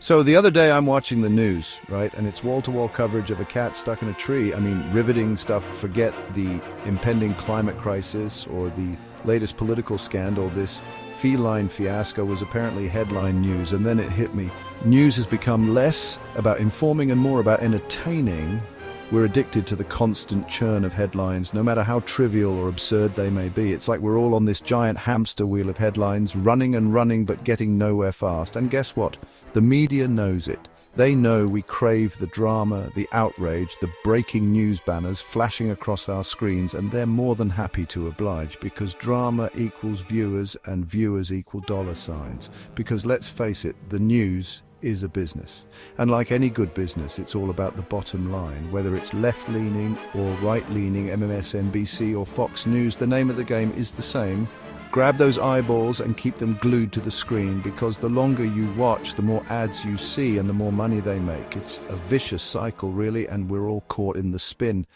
So the other day I'm watching the news, right? And it's wall-to-wall coverage of a cat stuck in a tree. I mean, riveting stuff. Forget the impending climate crisis or the latest political scandal. This feline fiasco was apparently headline news, and then it hit me. News has become less about informing and more about entertaining. We're addicted to the constant churn of headlines, no matter how trivial or absurd they may be. It's like we're all on this giant hamster wheel of headlines, running and running but getting nowhere fast. And guess what? The media knows it. They know we crave the drama, the outrage, the breaking news banners flashing across our screens, and they're more than happy to oblige, because drama equals viewers and viewers equal dollar signs. Because let's face it, the news is a business. And like any good business, it's all about the bottom line. Whether it's left-leaning or right-leaning, MSNBC or Fox News, the name of the game is the same. Grab those eyeballs and keep them glued to the screen, because the longer you watch, the more ads you see and the more money they make. It's a vicious cycle, really, and we're all caught in the spin.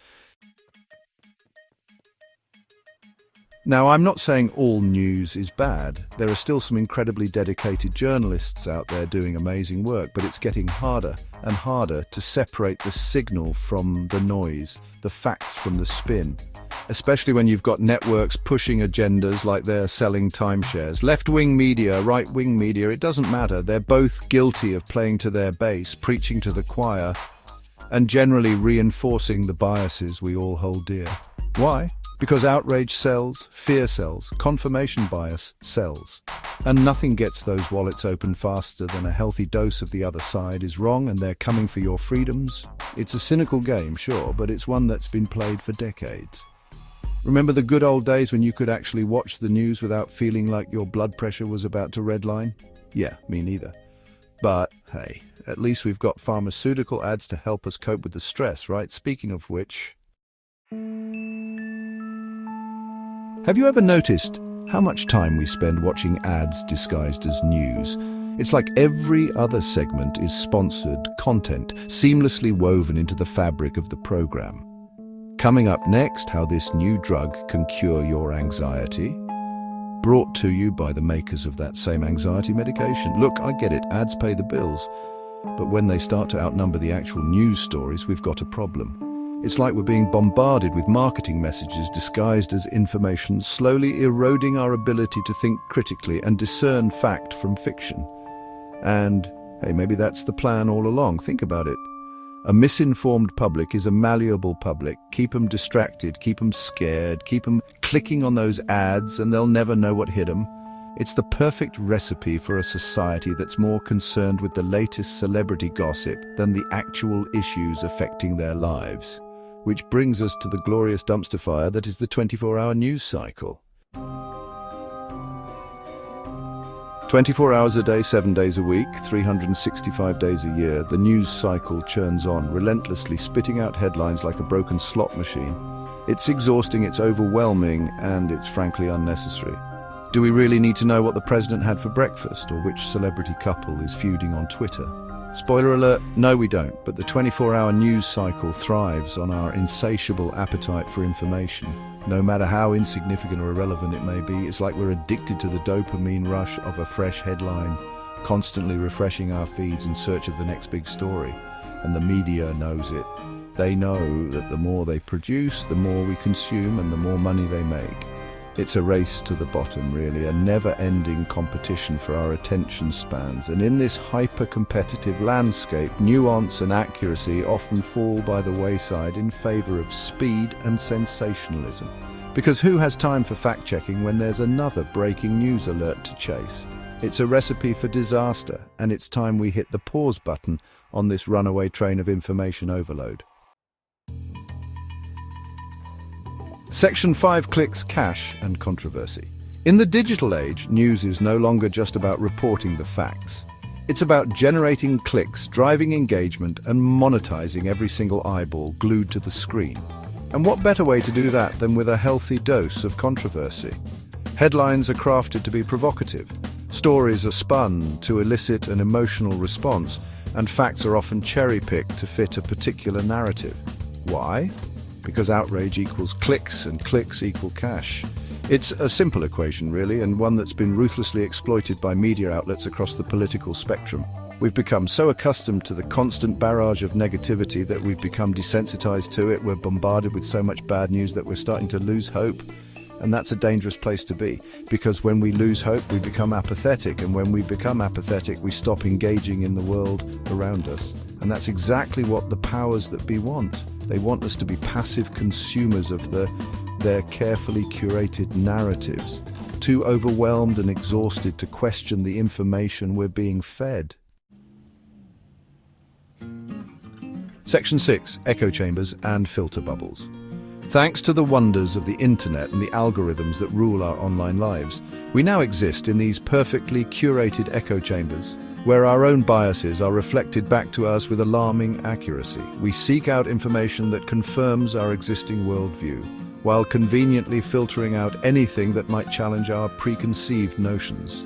Now, I'm not saying all news is bad. There are still some incredibly dedicated journalists out there doing amazing work, but it's getting harder and harder to separate the signal from the noise, the facts from the spin. Especially when you've got networks pushing agendas like they're selling timeshares. Left-wing media, right-wing media, it doesn't matter. They're both guilty of playing to their base, preaching to the choir, and generally reinforcing the biases we all hold dear. Why? Because outrage sells, fear sells, confirmation bias sells. And nothing gets those wallets open faster than a healthy dose of the other side is wrong and they're coming for your freedoms. It's a cynical game, sure, but it's one that's been played for decades. Remember the good old days when you could actually watch the news without feeling like your blood pressure was about to redline? Yeah, me neither. But hey, at least we've got pharmaceutical ads to help us cope with the stress, right? Speaking of which, have you ever noticed how much time we spend watching ads disguised as news? It's like every other segment is sponsored content, seamlessly woven into the fabric of the program. Coming up next, how this new drug can cure your anxiety. Brought to you by the makers of that same anxiety medication. Look, I get it, ads pay the bills. But when they start to outnumber the actual news stories, we've got a problem. It's like we're being bombarded with marketing messages disguised as information, slowly eroding our ability to think critically and discern fact from fiction. And, hey, maybe that's the plan all along. Think about it. A misinformed public is a malleable public. Keep them distracted, keep them scared, keep them clicking on those ads, and they'll never know what hit them. It's the perfect recipe for a society that's more concerned with the latest celebrity gossip than the actual issues affecting their lives. Which brings us to the glorious dumpster fire that is the 24-hour news cycle. 24 hours a day, 7 days a week, 365 days a year, the news cycle churns on, relentlessly spitting out headlines like a broken slot machine. It's exhausting, it's overwhelming, and it's frankly unnecessary. Do we really need to know what the president had for breakfast, or which celebrity couple is feuding on Twitter? Spoiler alert, no we don't, but the 24-hour news cycle thrives on our insatiable appetite for information. No matter how insignificant or irrelevant it may be, it's like we're addicted to the dopamine rush of a fresh headline, constantly refreshing our feeds in search of the next big story. And the media knows it. They know that the more they produce, the more we consume and the more money they make. It's a race to the bottom, really, a never-ending competition for our attention spans. And in this hyper-competitive landscape, nuance and accuracy often fall by the wayside in favor of speed and sensationalism. Because who has time for fact-checking when there's another breaking news alert to chase? It's a recipe for disaster, and it's time we hit the pause button on this runaway train of information overload. Section 5 clicks, cash and controversy. In the digital age, news is no longer just about reporting the facts. It's about generating clicks, driving engagement, and monetizing every single eyeball glued to the screen. And what better way to do that than with a healthy dose of controversy? Headlines are crafted to be provocative. Stories are spun to elicit an emotional response, and facts are often cherry-picked to fit a particular narrative. Why? Because outrage equals clicks and clicks equal cash. It's a simple equation, really, and one that's been ruthlessly exploited by media outlets across the political spectrum. We've become so accustomed to the constant barrage of negativity that we've become desensitized to it. We're bombarded with so much bad news that we're starting to lose hope. And that's a dangerous place to be, because when we lose hope, we become apathetic. And when we become apathetic, we stop engaging in the world around us. And that's exactly what the powers that be want. They want us to be passive consumers of their carefully curated narratives, too overwhelmed and exhausted to question the information we're being fed. Section 6. Echo chambers and filter bubbles. Thanks to the wonders of the internet and the algorithms that rule our online lives, we now exist in these perfectly curated echo chambers, where our own biases are reflected back to us with alarming accuracy. We seek out information that confirms our existing worldview, while conveniently filtering out anything that might challenge our preconceived notions.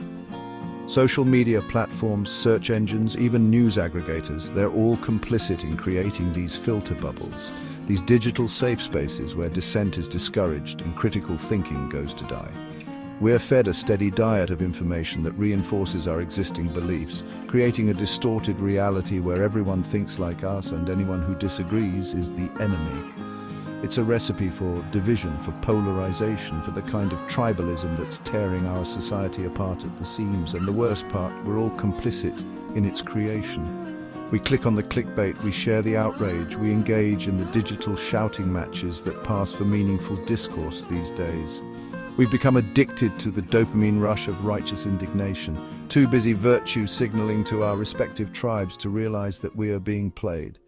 Social media platforms, search engines, even news aggregators, they're all complicit in creating these filter bubbles, these digital safe spaces where dissent is discouraged and critical thinking goes to die. We're fed a steady diet of information that reinforces our existing beliefs, creating a distorted reality where everyone thinks like us and anyone who disagrees is the enemy. It's a recipe for division, for polarization, for the kind of tribalism that's tearing our society apart at the seams. And the worst part, we're all complicit in its creation. We click on the clickbait, we share the outrage, we engage in the digital shouting matches that pass for meaningful discourse these days. We've become addicted to the dopamine rush of righteous indignation, too busy virtue signaling to our respective tribes to realize that we are being played.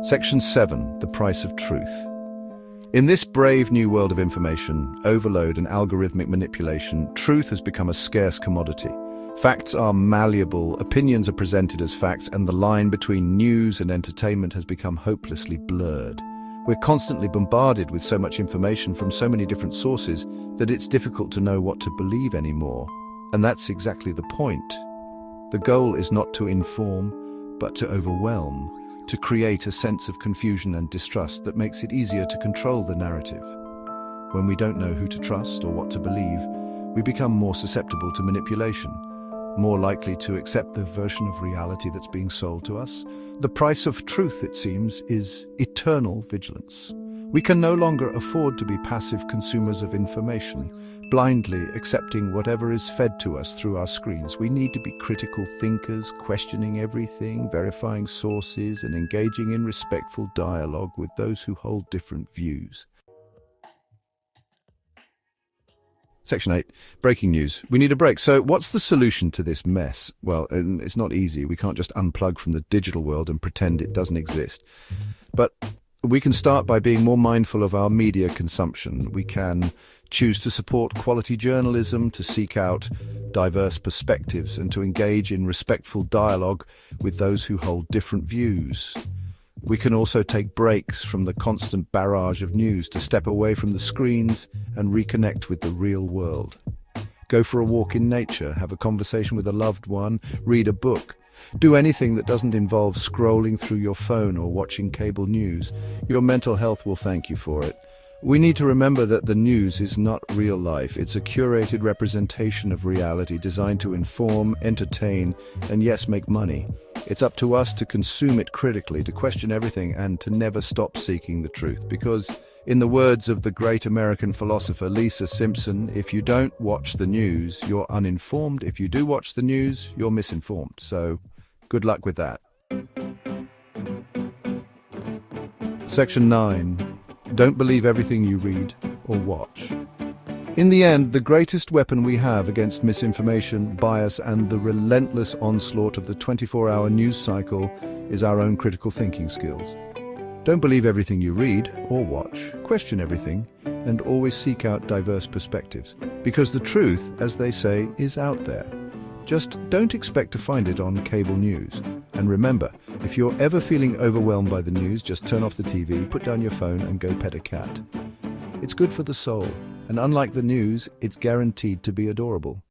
Section 7. The price of truth. In this brave new world of information, overload and algorithmic manipulation, truth has become a scarce commodity. Facts are malleable, opinions are presented as facts, and the line between news and entertainment has become hopelessly blurred. We're constantly bombarded with so much information from so many different sources that it's difficult to know what to believe anymore. And that's exactly the point. The goal is not to inform, but to overwhelm, to create a sense of confusion and distrust that makes it easier to control the narrative. When we don't know who to trust or what to believe, we become more susceptible to manipulation, more likely to accept the version of reality that's being sold to us. The price of truth, it seems, is eternal vigilance. We can no longer afford to be passive consumers of information, blindly accepting whatever is fed to us through our screens. We need to be critical thinkers, questioning everything, verifying sources, and engaging in respectful dialogue with those who hold different views. Section 8. Breaking news. We need a break. So what's the solution to this mess? Well, it's not easy. We can't just unplug from the digital world and pretend it doesn't exist. But we can start by being more mindful of our media consumption. We can choose to support quality journalism, to seek out diverse perspectives, and to engage in respectful dialogue with those who hold different views. We can also take breaks from the constant barrage of news to step away from the screens and reconnect with the real world. Go for a walk in nature, have a conversation with a loved one, read a book. Do anything that doesn't involve scrolling through your phone or watching cable news. Your mental health will thank you for it. We need to remember that the news is not real life. It's a curated representation of reality designed to inform, entertain, and yes, make money. It's up to us to consume it critically, to question everything, and to never stop seeking the truth. Because, in the words of the great American philosopher Lisa Simpson, if you don't watch the news, you're uninformed. If you do watch the news, you're misinformed. So, good luck with that. Section 9. Don't believe everything you read or watch. In the end, the greatest weapon we have against misinformation, bias, and the relentless onslaught of the 24-hour news cycle is our own critical thinking skills. Don't believe everything you read or watch. Question everything, and always seek out diverse perspectives. Because the truth, as they say, is out there. Just don't expect to find it on cable news. And remember, if you're ever feeling overwhelmed by the news, just turn off the TV, put down your phone, and go pet a cat. It's good for the soul, and unlike the news, it's guaranteed to be adorable.